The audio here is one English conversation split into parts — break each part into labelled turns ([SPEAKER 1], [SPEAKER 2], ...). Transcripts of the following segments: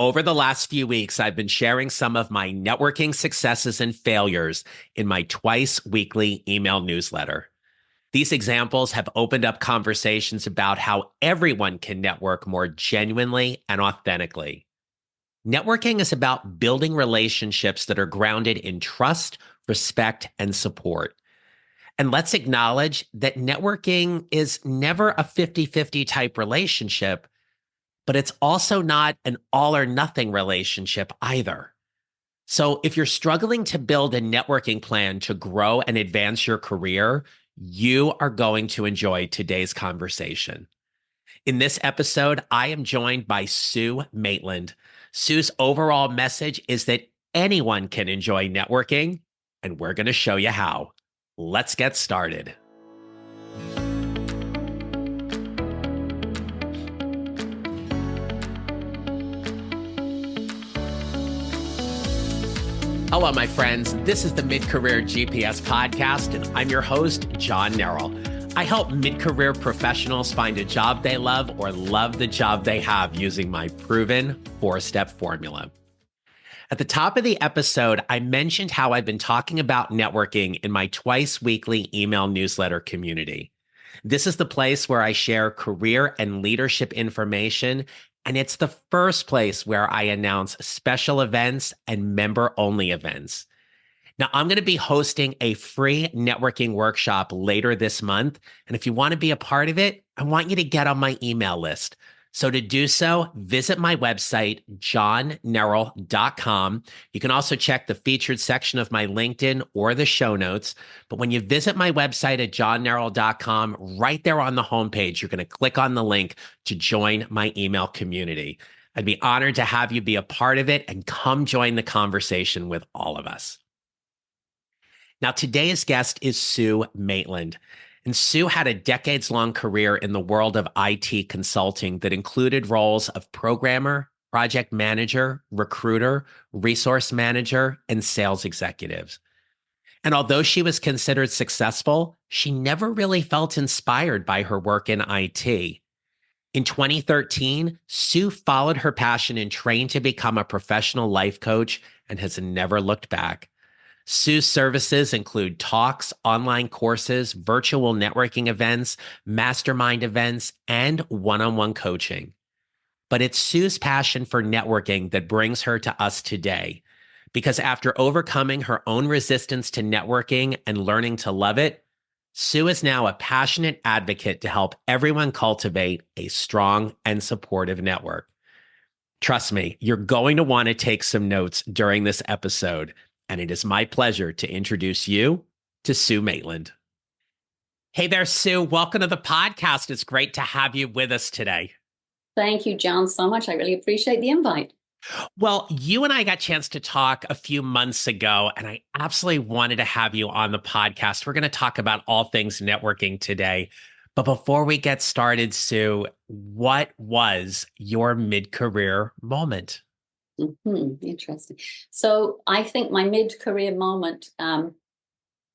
[SPEAKER 1] Over the last few weeks, I've been sharing some of my networking successes and failures in my twice weekly email newsletter. These examples have opened up conversations about how everyone can network more genuinely and authentically. Networking is about building relationships that are grounded in trust, respect, and support. And let's acknowledge that networking is never a 50-50 type relationship, but it's also not an all or nothing relationship either. So if you're struggling to build a networking plan to grow and advance your career, you are going to enjoy today's conversation. In this episode, I am joined by Sue Maitland. Sue's overall message is that anyone can enjoy networking, and we're going to show you how. Let's get started. Hello, my friends. This is the Mid-Career GPS podcast, and I'm your host, John Nerrill. I help mid-career professionals find a job they love or love the job they have using my proven four-step formula. At the top of the episode, I mentioned how I've been talking about networking in my twice-weekly email newsletter community. This is the place where I share career and leadership information, and it's the first place where I announce special events and member-only events. Now, I'm going to be hosting a free networking workshop later this month, and if you want to be a part of it, I want you to get on my email list. So to do so, visit my website, johnnerrill.com. You can also check the featured section of my LinkedIn or the show notes. But when you visit my website at johnnerrill.com, right there on the homepage, you're going to click on the link to join my email community. I'd be honored to have you be a part of it and come join the conversation with all of us. Now, today's guest is Sue Maitland. And Sue had a decades-long career in the world of IT consulting that included roles of programmer, project manager, recruiter, resource manager, and sales executives. And although she was considered successful, she never really felt inspired by her work in IT. In 2013, Sue followed her passion and trained to become a professional life coach and has never looked back. Sue's services include talks, online courses, virtual networking events, mastermind events, and one-on-one coaching. But it's Sue's passion for networking that brings her to us today. Because after overcoming her own resistance to networking and learning to love it, Sue is now a passionate advocate to help everyone cultivate a strong and supportive network. Trust me, you're going to want to take some notes during this episode. And it is my pleasure to introduce you to Sue Maitland. Hey there, Sue. Welcome to the podcast. It's great to have you with us today.
[SPEAKER 2] Thank you, John, so much. I really appreciate the invite.
[SPEAKER 1] Well, you and I got a chance to talk a few months ago, and I absolutely wanted to have you on the podcast. We're going to talk about all things networking today. But before we get started, Sue, what was your mid-career moment?
[SPEAKER 2] Interesting. So I think my mid-career moment,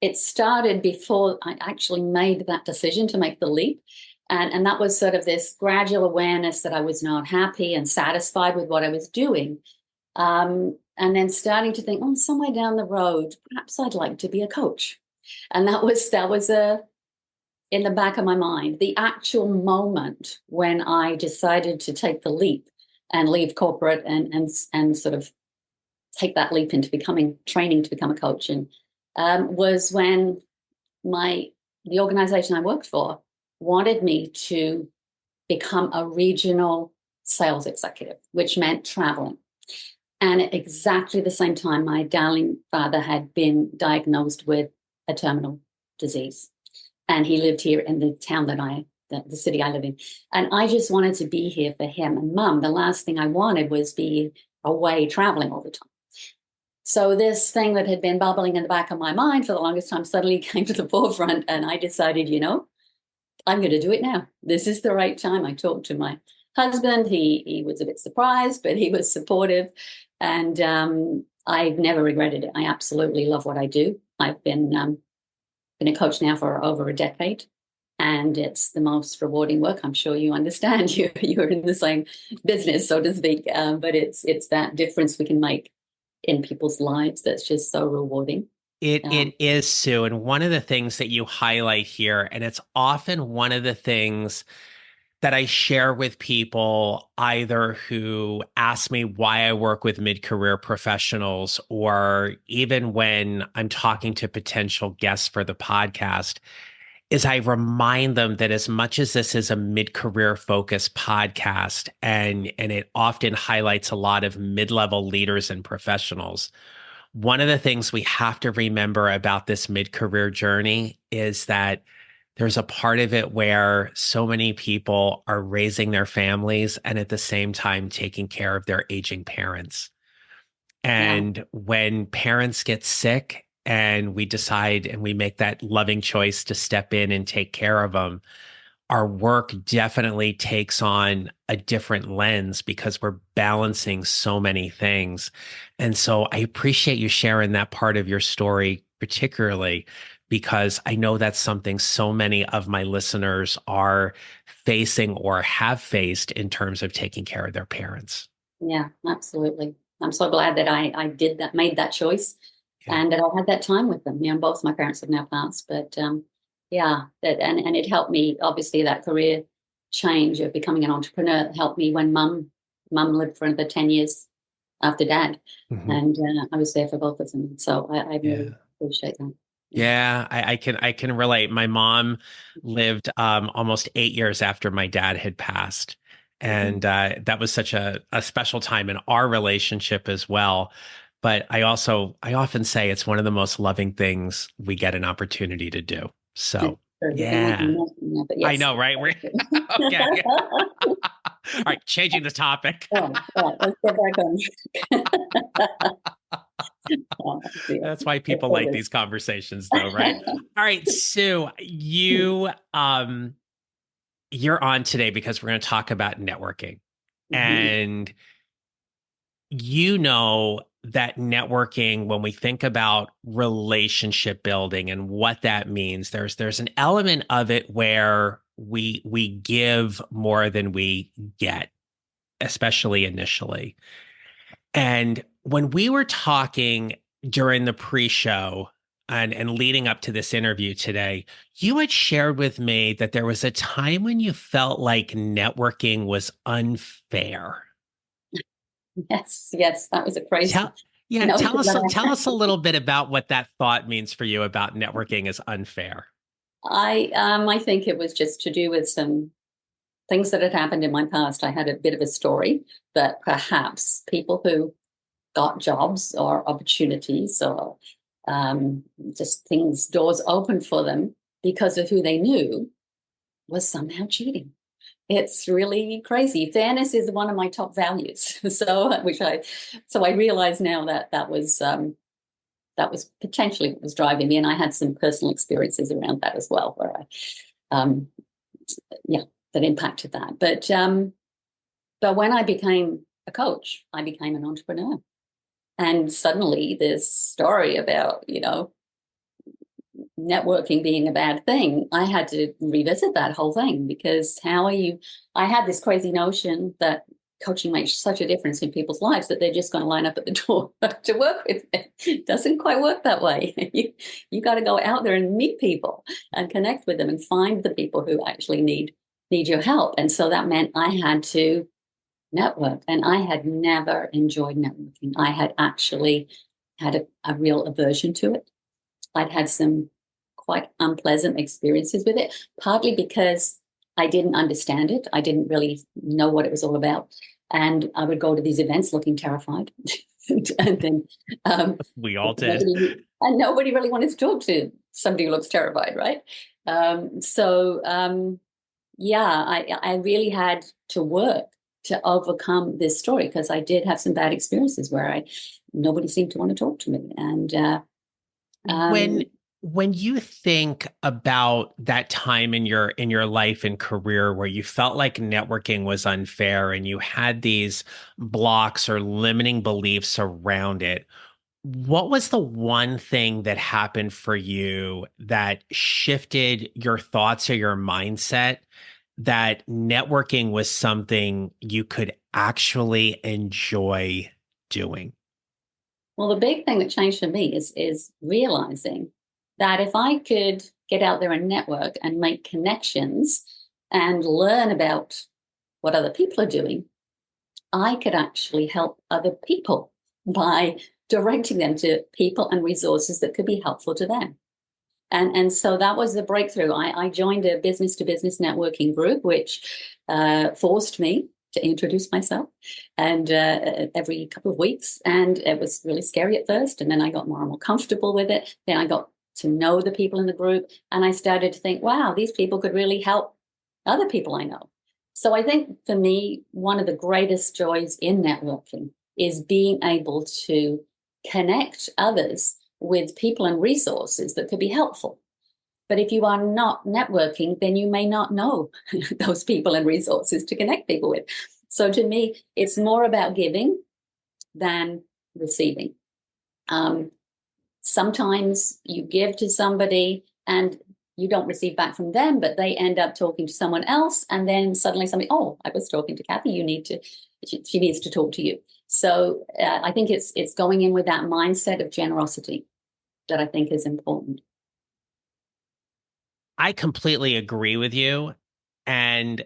[SPEAKER 2] it started before I actually made that decision to make the leap. And that was sort of this gradual awareness that I was not happy and satisfied with what I was doing. And then starting to think, somewhere down the road, perhaps I'd like to be a coach. And that was in the back of my mind. The actual moment when I decided to take the leap and leave corporate and sort of take that leap into training to become a coach, and was when the organization I worked for wanted me to become a regional sales executive, which meant traveling. And at exactly the same time, my darling father had been diagnosed with a terminal disease, and he lived here in the town the city I live in. And I just wanted to be here for him. And Mum, the last thing I wanted was be away traveling all the time. So this thing that had been bubbling in the back of my mind for the longest time suddenly came to the forefront. And I decided, I'm going to do it now. This is the right time. I talked to my husband. He was a bit surprised, but he was supportive. And I've never regretted it. I absolutely love what I do. I've been a coach now for over a decade. and it's the most rewarding work. I'm sure you understand. You're in the same business, so to speak. But it's that difference we can make in people's lives that's just so rewarding.
[SPEAKER 1] It is, Sue. And one of the things that you highlight here, and it's often one of the things that I share with people either who ask me why I work with mid-career professionals, or even when I'm talking to potential guests for the podcast, is I remind them that as much as this is a mid-career focused podcast, and it often highlights a lot of mid-level leaders and professionals, one of the things we have to remember about this mid-career journey is that there's a part of it where so many people are raising their families and at the same time taking care of their aging parents.
[SPEAKER 2] Yeah.
[SPEAKER 1] And when parents get sick and we decide and we make that loving choice to step in and take care of them, our work definitely takes on a different lens because we're balancing so many things. And so I appreciate you sharing that part of your story, particularly because I know that's something so many of my listeners are facing or have faced in terms of taking care of their parents.
[SPEAKER 2] Yeah, absolutely. I'm so glad that I did that, made that choice,
[SPEAKER 1] Yeah.
[SPEAKER 2] and that I had that time with them. Both my parents have now passed, but yeah, that and it helped me. Obviously, that career change of becoming an entrepreneur helped me when mum lived for another 10 years after dad,
[SPEAKER 1] Mhm.
[SPEAKER 2] and I was there for both of them. So I really
[SPEAKER 1] Yeah.
[SPEAKER 2] appreciate that. Yeah.
[SPEAKER 1] Yeah, I can relate. My mom lived almost 8 years after my dad had passed.
[SPEAKER 2] Mhm.
[SPEAKER 1] And that was such a special time in our relationship as well. But I often say it's one of the most loving things we get an opportunity to do. So,
[SPEAKER 2] You can make me
[SPEAKER 1] yeah,
[SPEAKER 2] emotional now, but
[SPEAKER 1] I
[SPEAKER 2] yes.
[SPEAKER 1] know, right? We're okay. All right, changing the topic.
[SPEAKER 2] All right, let's get back on. Oh, dear.
[SPEAKER 1] That's why
[SPEAKER 2] It's
[SPEAKER 1] people
[SPEAKER 2] so
[SPEAKER 1] like
[SPEAKER 2] good.
[SPEAKER 1] these conversations, though, right? All right, Sue, you're on today because we're going to talk about networking.
[SPEAKER 2] Mhm.
[SPEAKER 1] And you know that networking, when we think about relationship building and what that means, there's an element of it where we give more than we get, especially initially. And when we were talking during the pre-show and leading up to this interview today, you had shared with me that there was a time when you felt like networking was unfair.
[SPEAKER 2] Yes, yes, that was a crazy
[SPEAKER 1] Tell Yeah,
[SPEAKER 2] notion that
[SPEAKER 1] tell us a little bit about what that thought means for you about networking is unfair.
[SPEAKER 2] I think it was just to do with some things that had happened in my past. I had a bit of a story that perhaps people who got jobs or opportunities or um, just things, doors open for them because of who they knew was somehow cheating. It's really crazy. Fairness is one of my top values. So I realize now that that was potentially what was driving me, and I had some personal experiences around that as well, where um, yeah, that impacted that. But when I became a coach, I became an entrepreneur, and suddenly this story about networking being a bad thing, I had to revisit that whole thing, because how are you? I had this crazy notion that coaching makes such a difference in people's lives that they're just going to line up at the door to work with me. It doesn't quite work that way. You got to go out there and meet people and connect with them and find the people who actually need your help. And so that meant I had to network, and I had never enjoyed networking. I had actually had a real aversion to it. I'd had some quite unpleasant experiences with it, partly because I didn't understand it. I didn't really know what it was all about. And I would go to these events looking terrified. And then
[SPEAKER 1] We all did.
[SPEAKER 2] nobody really wanted to talk to somebody who looks terrified, right? Yeah, I really had to work to overcome this story, because I did have some bad experiences where nobody seemed to want to talk to me. And um,
[SPEAKER 1] When you think about that time in your life and career where you felt like networking was unfair and you had these blocks or limiting beliefs around it, What was the one thing that happened for you that shifted your thoughts or your mindset that networking was something you could actually enjoy doing?
[SPEAKER 2] Well, the big thing that changed for me is realizing that if I could get out there and network and make connections and learn about what other people are doing, I could actually help other people by directing them to people and resources that could be helpful to them. And so that was the breakthrough. I joined a business to business networking group, which forced me to introduce myself and every couple of weeks. And it was really scary at first. And then I got more and more comfortable with it. Then I got to know the people in the group. And I started to think, wow, these people could really help other people I know. So I think for me, one of the greatest joys in networking is being able to connect others with people and resources that could be helpful. But if you are not networking, then you may not know those people and resources to connect people with. So to me, it's more about giving than receiving. Sometimes you give to somebody and you don't receive back from them, but they end up talking to someone else. And then suddenly somebody, oh, I was talking to Kathy, she needs to talk to you. So I think it's going in with that mindset of generosity that I think is important.
[SPEAKER 1] I completely agree with you. And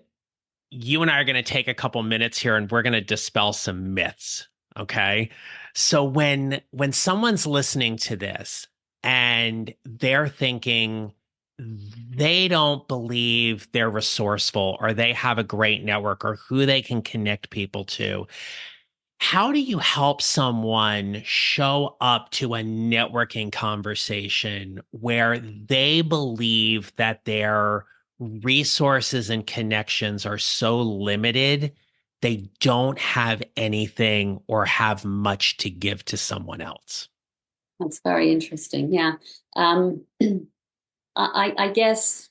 [SPEAKER 1] you and I are going to take a couple minutes here and we're going to dispel some myths. Okay. So when someone's listening to this and they're thinking they don't believe they're resourceful or they have a great network or who they can connect people to, how do you help someone show up to a networking conversation where they believe that their resources and connections are so limited, they don't have anything or have much to give to someone else?
[SPEAKER 2] That's very interesting. Yeah. Um, I guess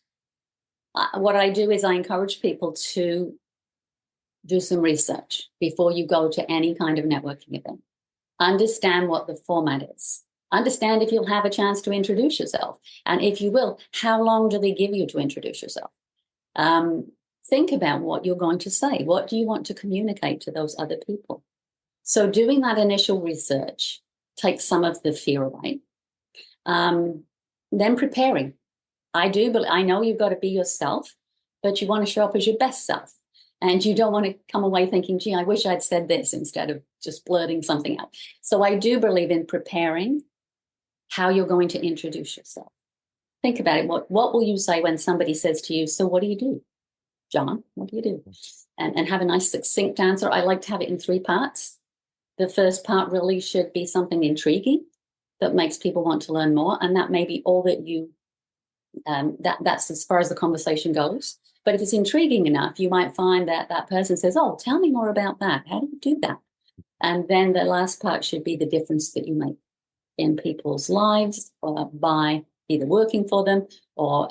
[SPEAKER 2] what I do is I encourage people to do some research before you go to any kind of networking event. Understand what the format is. Understand if you'll have a chance to introduce yourself. And if you will, how long do they give you to introduce yourself? Think about what you're going to say. What do you want to communicate to those other people? So doing that initial research takes some of the fear away. Then preparing. I know you've got to be yourself, but you want to show up as your best self. And you don't want to come away thinking, gee, I wish I'd said this instead of just blurting something out. So I do believe in preparing how you're going to introduce yourself. Think about it. What will you say when somebody says to you, so what do you do? John, what do you do? And have a nice succinct answer. I like to have it in 3 parts. The first part really should be something intriguing that makes people want to learn more. And that may be all that you, that's as far as the conversation goes. But if it's intriguing enough, you might find that that person says, oh, tell me more about that. How do you do that? And then the last part should be the difference that you make in people's lives by either working for them or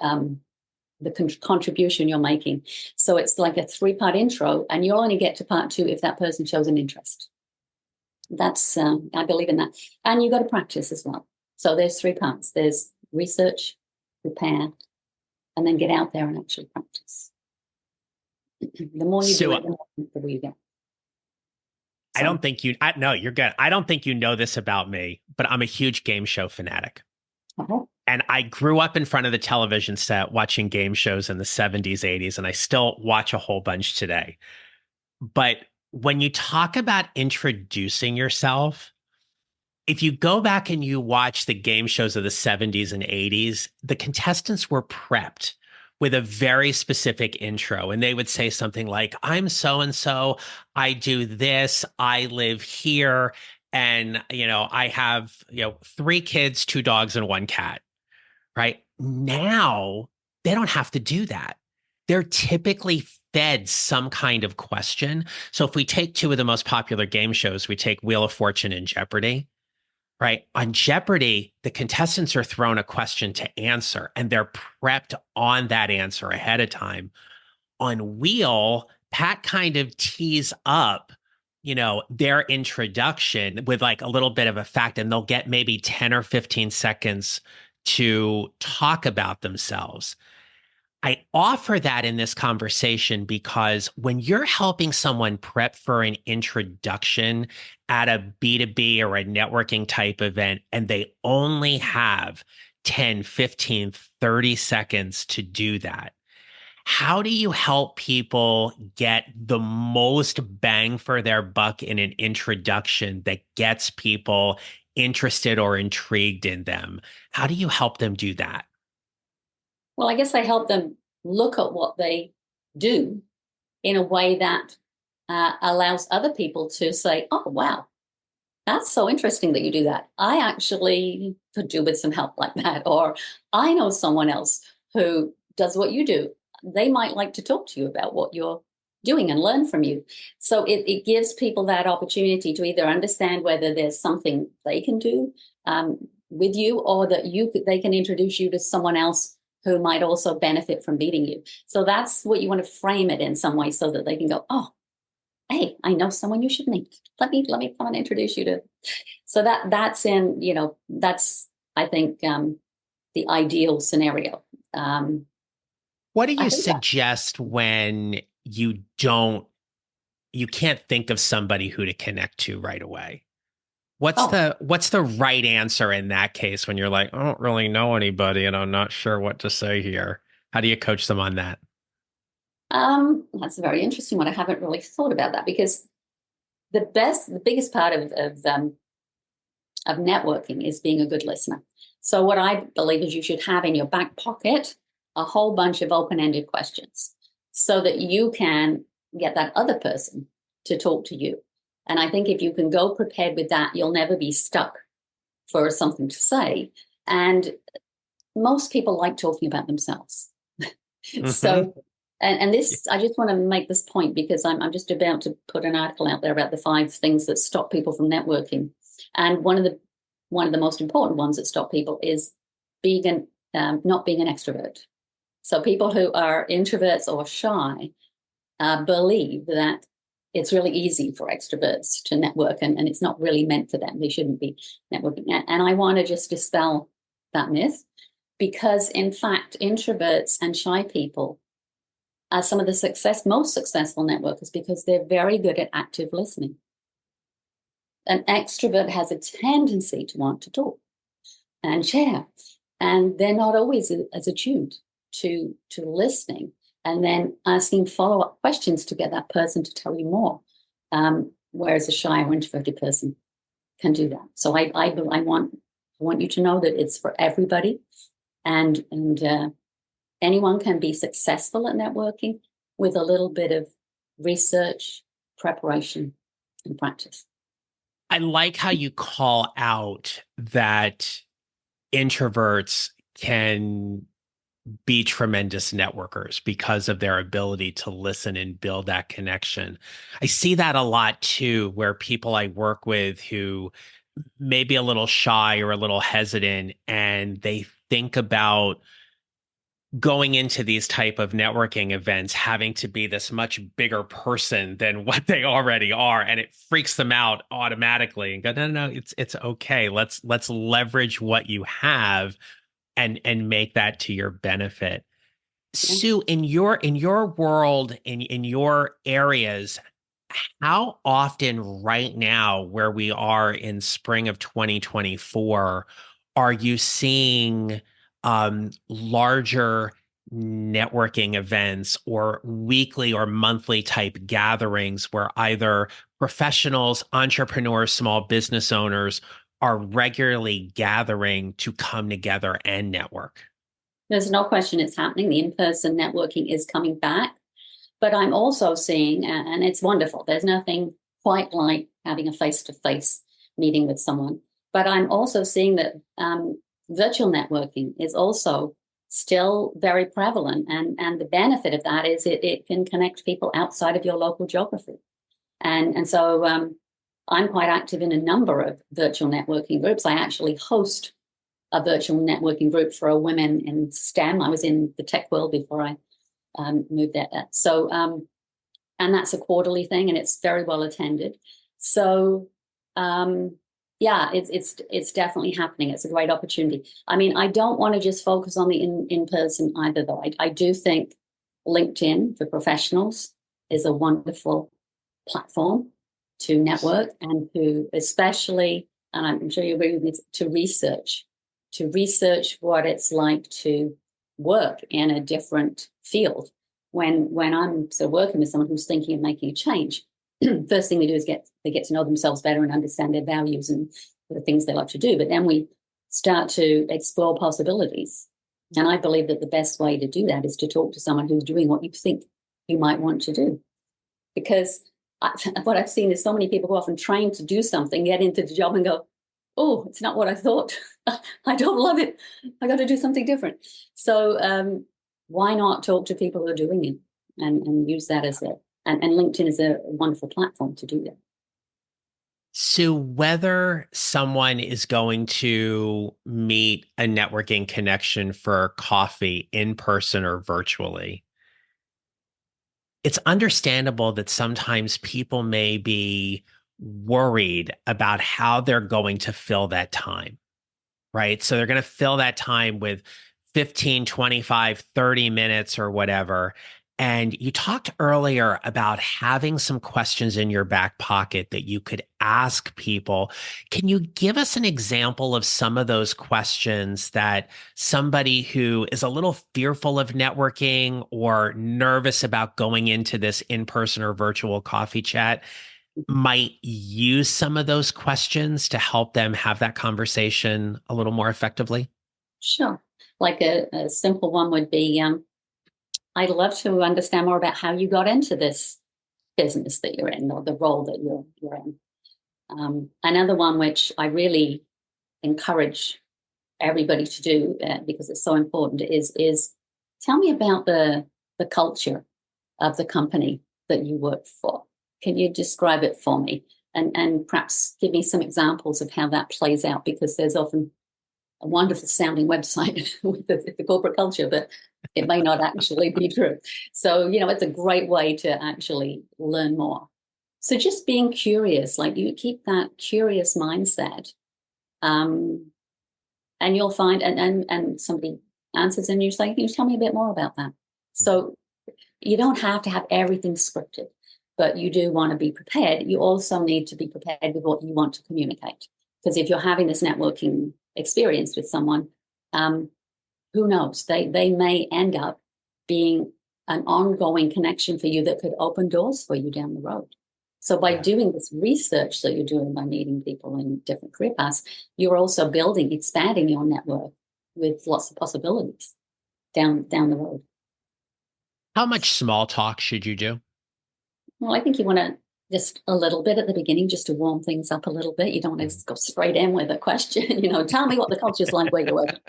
[SPEAKER 2] the contribution you're making. So it's like a 3-part intro, and you'll only get to part 2 if that person shows an interest. That's, I believe in that. And you've got to practice as well. So there's 3 parts. There's research, prepare, and then get out there and actually practice. The more you do it, the more comfortable you get.
[SPEAKER 1] I don't think no, you're good. I don't think you know this about me, but I'm a huge game show fanatic.
[SPEAKER 2] Uh-huh.
[SPEAKER 1] And I grew up in front of the television set watching game shows in the 70s, 80s, and I still watch a whole bunch today. But when you talk about introducing yourself, if you go back and you watch the game shows of the 70s and 80s, the contestants were prepped with a very specific intro. And they would say something like, I'm so and so, I do this, I live here, and I have 3 kids, 2 dogs, and 1 cat. Right now, they don't have to do that. They're typically fed some kind of question. So if we take 2 of the most popular game shows, we take Wheel of Fortune and Jeopardy. Right. On Jeopardy, the contestants are thrown a question to answer and they're prepped on that answer ahead of time. On Wheel, Pat kind of tees up, their introduction with like a little bit of a fact, and they'll get maybe 10 or 15 seconds to talk about themselves. I offer that in this conversation because when you're helping someone prep for an introduction at a B2B or a networking type event, and they only have 10, 15, 30 seconds to do that, how do you help people get the most bang for their buck in an introduction that gets people interested or intrigued in them? How do you help them do that?
[SPEAKER 2] Well, I guess I help them look at what they do in a way that allows other people to say, oh, wow, that's so interesting that you do that. I actually could do with some help like that. Or I know someone else who does what you do. They might like to talk to you about what you're doing and learn from you. So it gives people that opportunity to either understand whether there's something they can do with you, or that they can introduce you to someone else who might also benefit from meeting you. So that's what you want to frame it in some way, so that they can go, oh, hey, I know someone you should meet. Let me come and introduce you to. So that's I think the ideal scenario.
[SPEAKER 1] What do you
[SPEAKER 2] I think that,
[SPEAKER 1] suggest when you can't think of somebody who to connect to right away?
[SPEAKER 2] oh,
[SPEAKER 1] What's the right answer in that case when you're like, I don't really know anybody and I'm not sure what to say here? How do you coach them on that?
[SPEAKER 2] that's a very interesting one. I haven't really thought about that, because the biggest part of networking is being a good listener. So what I believe is you should have in your back pocket a whole bunch of open-ended questions, so that you can get that other person to talk to you. And I think if you can go prepared with that, you'll never be stuck for something to say. And most people like talking about themselves.
[SPEAKER 1] Hmm.
[SPEAKER 2] So, and this, I just want to make this point, because I'm just about to put an article out there about the 5 things that stop people from networking. And one of the most important ones that stop people is not being an extrovert. So people who are introverts or shy believe that it's really easy for extroverts to network, and it's not really meant for them. They shouldn't be networking. And I want to just dispel that myth, because in fact, introverts and shy people are some of the most successful networkers, because they're very good at active listening. An extrovert has a tendency to want to talk and share, and they're not always as attuned to listening and then asking follow-up questions to get that person to tell you more. Whereas a shy or introverted person can do that. So I want you to know that it's for everybody, and anyone can be successful at networking with a little bit of research, preparation, and practice.
[SPEAKER 1] I like how you call out that introverts can be tremendous networkers because of their ability to listen and build that connection. I see that a lot too, where people I work with who may be a little shy or a little hesitant, and they think about going into these type of networking events having to be this much bigger person than what they already are, and it freaks them out automatically, and go, no, it's okay, let's leverage what you have and make that to your benefit.
[SPEAKER 2] Yeah.
[SPEAKER 1] Sue, in your world, in your areas, how often right now, where we are in spring of 2024, are you seeing larger networking events or weekly or monthly type gatherings where either professionals, entrepreneurs, small business owners are regularly gathering to come together and network?
[SPEAKER 2] There's no question it's happening. The in-person networking is coming back. But I'm also seeing, and it's wonderful, there's nothing quite like having a face-to-face meeting with someone. But I'm also seeing that virtual networking is also still very prevalent. And the benefit of that is it can connect people outside of your local geography. And so I'm quite active in a number of virtual networking groups. I actually host a virtual networking group for women in STEM. I was in the tech world before I moved there. So and that's a quarterly thing, and it's very well attended. So yeah, it's definitely happening. It's a great opportunity. I mean, I don't want to just focus on the in person either, though. I do think LinkedIn for professionals is a wonderful platform to network and to, especially, and I'm sure you agree with me, to research what it's like to work in a different field. When I'm sort of working with someone who's thinking of making a change, first thing we do is they get to know themselves better and understand their values and the things they like to do. But then we start to explore possibilities. And I believe that the best way to do that is to talk to someone who's doing what you think you might want to do. Because what I've seen is so many people go off and train to do something, get into the job and go, oh, it's not what I thought. I don't love it. I got to do something different. So why not talk to people who are doing it and use that as and LinkedIn is a wonderful platform to do that.
[SPEAKER 1] So whether someone is going to meet a networking connection for coffee in person or virtually, it's understandable that sometimes people may be worried about how they're going to fill that time, right? So they're going to fill that time with 15, 25, 30 minutes or whatever. And you talked earlier about having some questions in your back pocket that you could ask people. Can you give us an example of some of those questions that somebody who is a little fearful of networking or nervous about going into this in-person or virtual coffee chat might use some of those questions to help them have that conversation a little more effectively?
[SPEAKER 2] Sure. Like a simple one would be, I'd love to understand more about how you got into this business that you're in or the role that you're in. Another one which I really encourage everybody to do because it's so important is tell me about the culture of the company that you work for. Can you describe it for me? And perhaps give me some examples of how that plays out, because there's often a wonderful sounding website with the corporate culture, but it may not actually be true. So, it's a great way to actually learn more. So just being curious, like you keep that curious mindset, and you'll find, and somebody answers and you say, can you tell me a bit more about that? So you don't have to have everything scripted, but you do want to be prepared. You also need to be prepared with what you want to communicate. Because if you're having this networking experience with someone, who knows? They may end up being an ongoing connection for you that could open doors for you down the road. So by doing this research that you're doing by meeting people in different career paths, you're also expanding your network with lots of possibilities down the road.
[SPEAKER 1] How much small talk should you do?
[SPEAKER 2] Well, I think you want to just a little bit at the beginning, just to warm things up a little bit. You don't want to go straight in with a question, tell me what the culture's like where you work.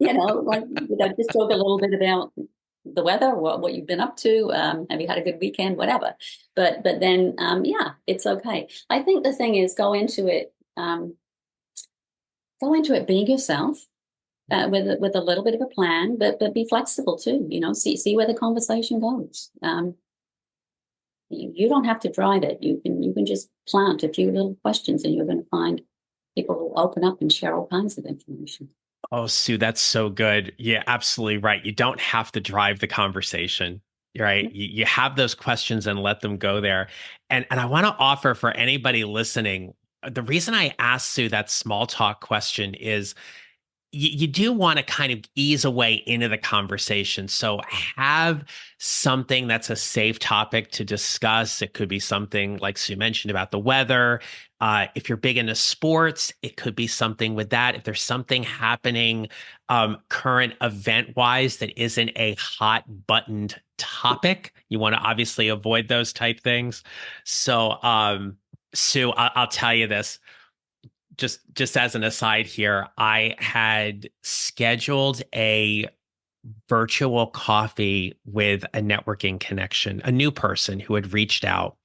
[SPEAKER 2] Just talk a little bit about the weather, what you've been up to. Have you had a good weekend, whatever. But then, it's okay. I think the thing is go into it being yourself. With a little bit of a plan, but be flexible too. See where the conversation goes. You don't have to drive it. You can just plant a few little questions, and you're going to find people will open up and share all kinds of information.
[SPEAKER 1] Oh, Sue, that's so good. Yeah, absolutely right. You don't have to drive the conversation, right? You have those questions and let them go there. And I want to offer for anybody listening, the reason I asked Sue that small talk question is you do want to kind of ease away into the conversation. So have something that's a safe topic to discuss. It could be something like Sue mentioned about the weather. If you're big into sports, it could be something with that. If there's something happening current event wise that isn't a hot buttoned topic, you want to obviously avoid those type things. So, Sue, I'll tell you this. Just as an aside here, I had scheduled a virtual coffee with a networking connection, a new person who had reached out.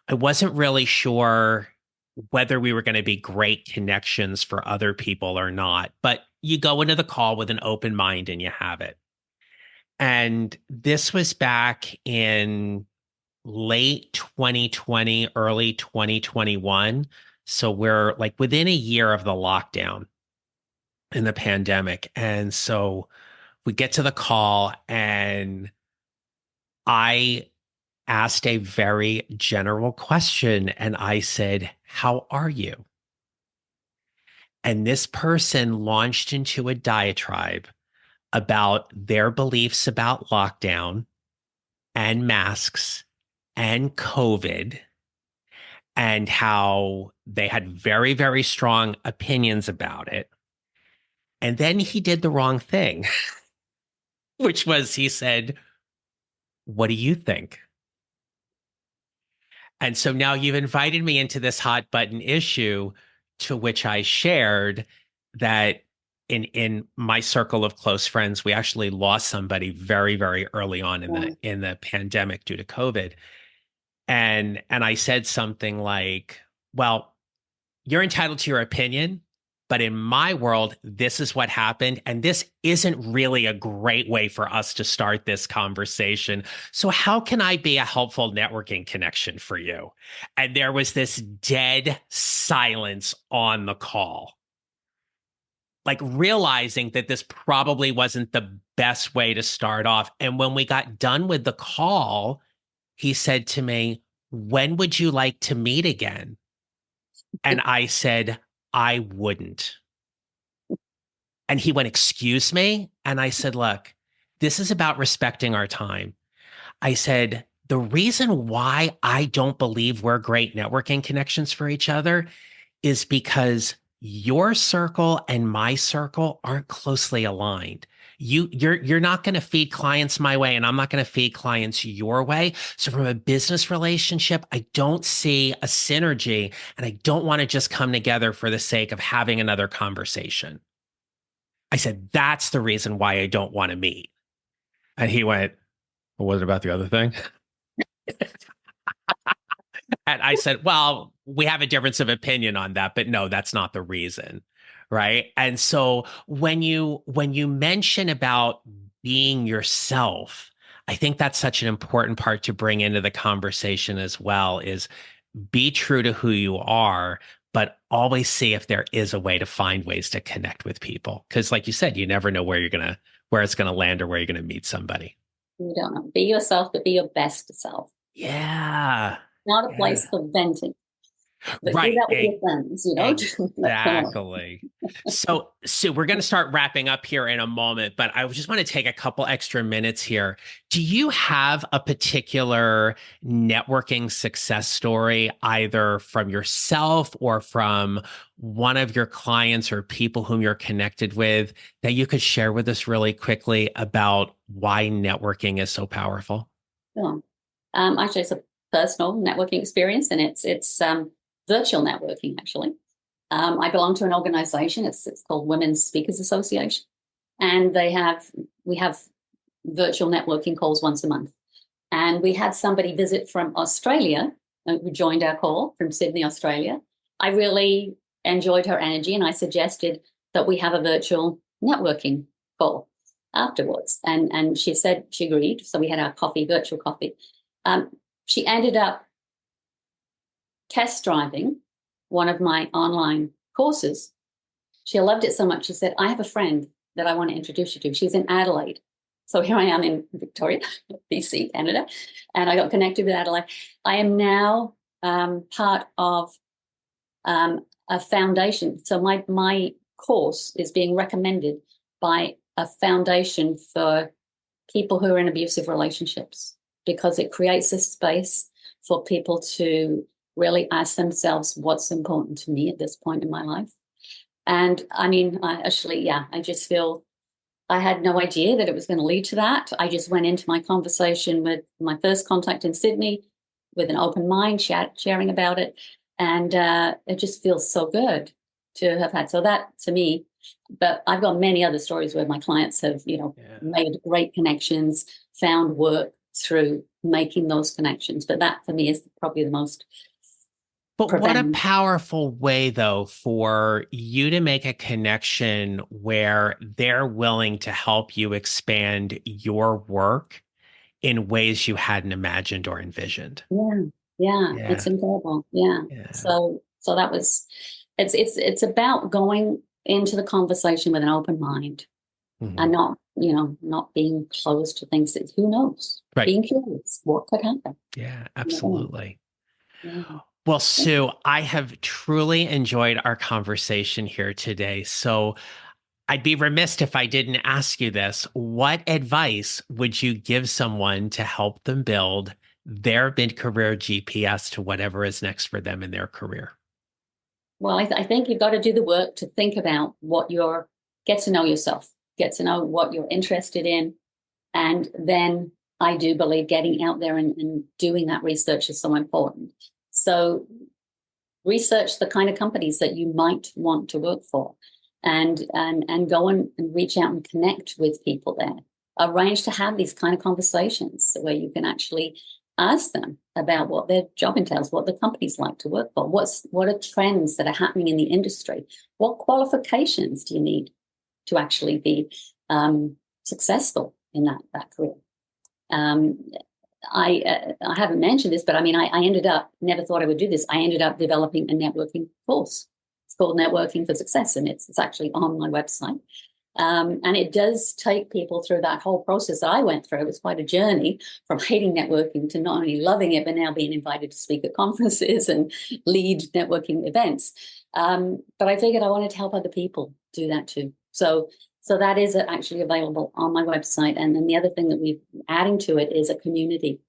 [SPEAKER 1] I wasn't really sure whether we were going to be great connections for other people or not, but you go into the call with an open mind and you have it. And this was back in late 2020, early 2021. So we're like within a year of the lockdown in the pandemic. And so we get to the call and I asked a very general question and I said, "How are you?" And this person launched into a diatribe about their beliefs about lockdown and masks and COVID and how they had very, very strong opinions about it. And then he did the wrong thing, which was he said, "What do you think?" And so now you've invited me into this hot button issue to which I shared that in my circle of close friends, we actually lost somebody very, very early on
[SPEAKER 2] Yeah.
[SPEAKER 1] in the pandemic due to COVID. And I said something like, well, you're entitled to your opinion, but in my world, this is what happened. And this isn't really a great way for us to start this conversation. So, how can I be a helpful networking connection for you? And there was this dead silence on the call, like realizing that this probably wasn't the best way to start off. And when we got done with the call, he said to me, "When would you like to meet again?" And I said, "I wouldn't." And he went, "Excuse me?" And I said, "Look, this is about respecting our time." I said, "The reason why I don't believe we're great networking connections for each other is because your circle and my circle aren't closely aligned. You're not going to feed clients my way, and I'm not going to feed clients your way. So from a business relationship, I don't see a synergy, and I don't want to just come together for the sake of having another conversation." I said, "That's the reason why I don't want to meet." And he went, "Well, what about the other thing?" And I said, "Well, we have a difference of opinion on that, but no, that's not the reason." Right. And so when you mention about being yourself, I think that's such an important part to bring into the conversation as well is be true to who you are, but always see if there is a way to find ways to connect with people. Because like you said, you never know where it's gonna land or where you're gonna meet somebody.
[SPEAKER 2] You don't know. Be yourself, but be your best self.
[SPEAKER 1] Yeah.
[SPEAKER 2] Not a
[SPEAKER 1] Yeah.
[SPEAKER 2] place for venting, but do
[SPEAKER 1] Right.
[SPEAKER 2] that with your friends, Let them know.
[SPEAKER 1] Exactly. So, Sue, we're going to start wrapping up here in a moment, but I just want to take a couple extra minutes here. Do you have a particular networking success story, either from yourself or from one of your clients or people whom you're connected with, that you could share with us really quickly about why networking is so powerful?
[SPEAKER 2] Sure. Actually, it's a personal networking experience, and it's virtual networking. Actually, I belong to an organization. It's called Women's Speakers Association, and we have virtual networking calls once a month. And we had somebody visit from Australia who joined our call from Sydney, Australia. I really enjoyed her energy, and I suggested that we have a virtual networking call afterwards. And she said she agreed. So we had our coffee, virtual coffee. She ended up test driving one of my online courses. She loved it so much. She said, "I have a friend that I want to introduce you to. She's in Adelaide." So here I am in Victoria, BC, Canada, and I got connected with Adelaide. I am now part of a foundation. So my course is being recommended by a foundation for people who are in abusive relationships, because it creates a space for people to really ask themselves, what's important to me at this point in my life. And I mean, I just feel I had no idea that it was going to lead to that. I just went into my conversation with my first contact in Sydney with an open mind, sharing about it. And it just feels so good to have had. So that to me, but I've got many other stories where my clients have,
[SPEAKER 1] Yeah.
[SPEAKER 2] made great connections, found work through making those connections. But that for me is probably the most
[SPEAKER 1] But what a
[SPEAKER 2] profound.
[SPEAKER 1] powerful way, though, for you to make a connection where they're willing to help you expand your work in ways you hadn't imagined or envisioned.
[SPEAKER 2] Yeah, yeah,
[SPEAKER 1] Yeah.
[SPEAKER 2] it's incredible. Yeah.
[SPEAKER 1] Yeah.
[SPEAKER 2] So that was it's about going into the conversation with an open mind and
[SPEAKER 1] Mhm.
[SPEAKER 2] not, not being closed to things that who knows?
[SPEAKER 1] Right.
[SPEAKER 2] Being curious, what could happen?
[SPEAKER 1] Yeah,
[SPEAKER 2] You never know.
[SPEAKER 1] absolutely.
[SPEAKER 2] Yeah.
[SPEAKER 1] Well,
[SPEAKER 2] Yeah.
[SPEAKER 1] Sue, I have truly enjoyed our conversation here today. So I'd be remiss if I didn't ask you this. What advice would you give someone to help them build their mid-career GPS to whatever is next for them in their career?
[SPEAKER 2] Well, I think you've got to do the work to think about get to know yourself, get to know what you're interested in. And then I do believe getting out there and doing that research is so important. So research the kind of companies that you might want to work for and go and reach out and connect with people there. Arrange to have these kind of conversations where you can actually ask them about what their job entails, what the companies like to work for, what are trends that are happening in the industry, what qualifications do you need to actually be successful in that career. Um, I haven't mentioned this, but I mean, I ended up, never thought I would do this. I ended up developing a networking course. It's called Networking for Success, and it's actually on my website. And it does take people through that whole process that I went through. It was quite a journey from hating networking to not only loving it, but now being invited to speak at conferences and lead networking events. But I figured I wanted to help other people do that too. So that is actually available on my website. And then the other thing that we're adding to it is a community.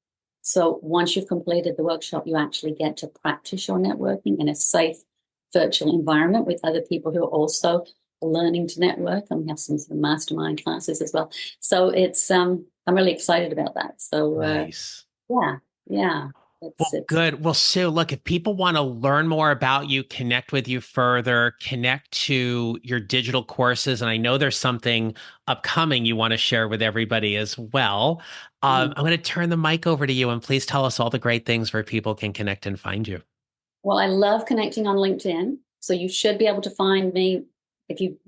[SPEAKER 2] So once you've completed the workshop, you actually get to practice your networking in a safe virtual environment with other people who are also learning to network. And we have some sort of mastermind classes as well. So it's I'm really excited about that. So
[SPEAKER 1] Nice.
[SPEAKER 2] yeah, yeah.
[SPEAKER 1] Well,
[SPEAKER 2] It's
[SPEAKER 1] good. Well, Sue, look, if people want to learn more about you, connect with you further, connect to your digital courses, and I know there's something upcoming you want to share with everybody as well. I'm going to turn the mic over to you, and please tell us all the great things where people can connect and find you.
[SPEAKER 2] Well, I love connecting on LinkedIn. So you should be able to find me if you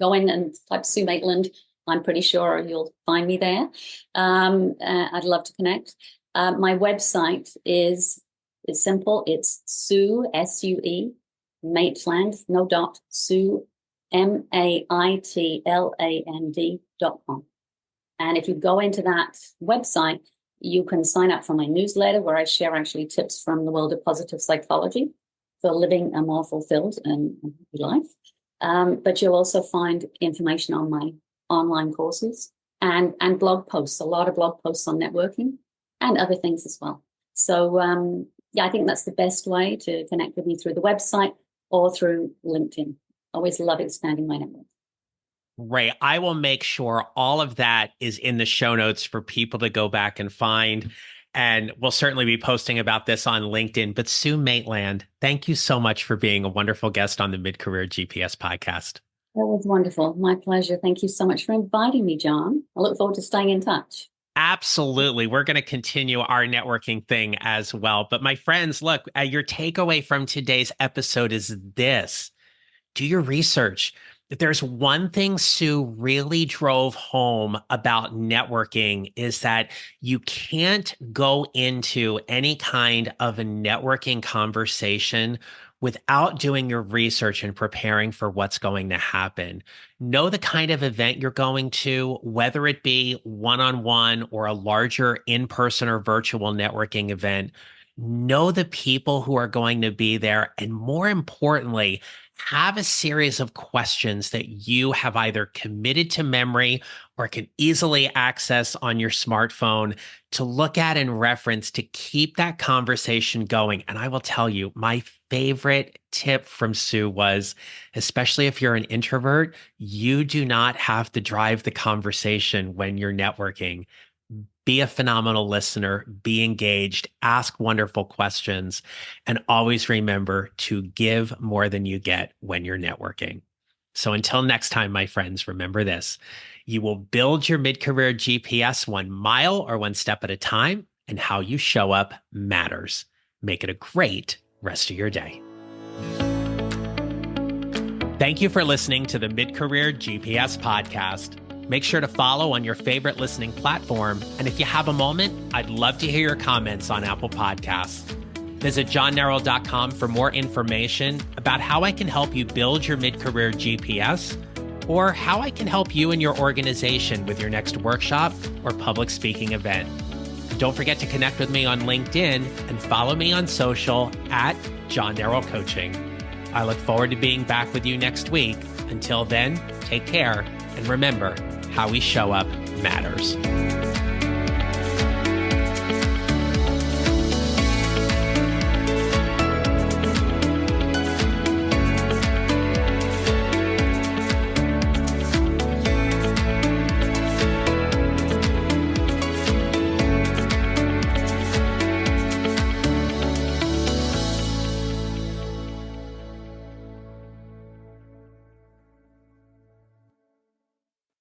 [SPEAKER 2] go in and type Sue Maitland. I'm pretty sure you'll find me there. I'd love to connect. My website is simple. It's Sue Sue Maitland, no dot, Sue Maitland.com. And if you go into that website, you can sign up for my newsletter where I share actually tips from the world of positive psychology for living a more fulfilled and happy life. But you'll also find information on my online courses and blog posts, a lot of blog posts on networking and other things as well. So yeah, I think that's the best way to connect with me, through the website or through LinkedIn. Always love expanding my network.
[SPEAKER 1] Ray, I will make sure all of that is in the show notes for people to go back and find. And we'll certainly be posting about this on LinkedIn. But Sue Maitland, thank you so much for being a wonderful guest on the Mid-Career GPS podcast.
[SPEAKER 2] That was wonderful. My pleasure. Thank you so much for inviting me, John. I look forward to staying in touch.
[SPEAKER 1] Absolutely. We're going to continue our networking thing as well. But my friends, look, your takeaway from today's episode is this: do your research. If there's one thing Sue really drove home about networking, is that you can't go into any kind of a networking conversation without doing your research and preparing for what's going to happen. Know the kind of event you're going to, whether it be one-on-one or a larger in-person or virtual networking event. Know the people who are going to be there, and more importantly, have a series of questions that you have either committed to memory or can easily access on your smartphone to look at and reference to keep that conversation going. And I will tell you, my favorite tip from Sue was, especially if you're an introvert, you do not have to drive the conversation when you're networking. Be a phenomenal listener, be engaged, ask wonderful questions, and always remember to give more than you get when you're networking. So until next time, my friends, remember this: you will build your mid-career GPS 1 mile or 1 step at a time, and how you show up matters. Make it a great rest of your day. Thank you for listening to the Mid-Career GPS podcast. Make sure to follow on your favorite listening platform. And if you have a moment, I'd love to hear your comments on Apple Podcasts. Visit johnneral.com for more information about how I can help you build your mid-career GPS, or how I can help you and your organization with your next workshop or public speaking event. Don't forget to connect with me on LinkedIn and follow me on social at John Neral Coaching. I look forward to being back with you next week. Until then, take care, and remember, how we show up matters.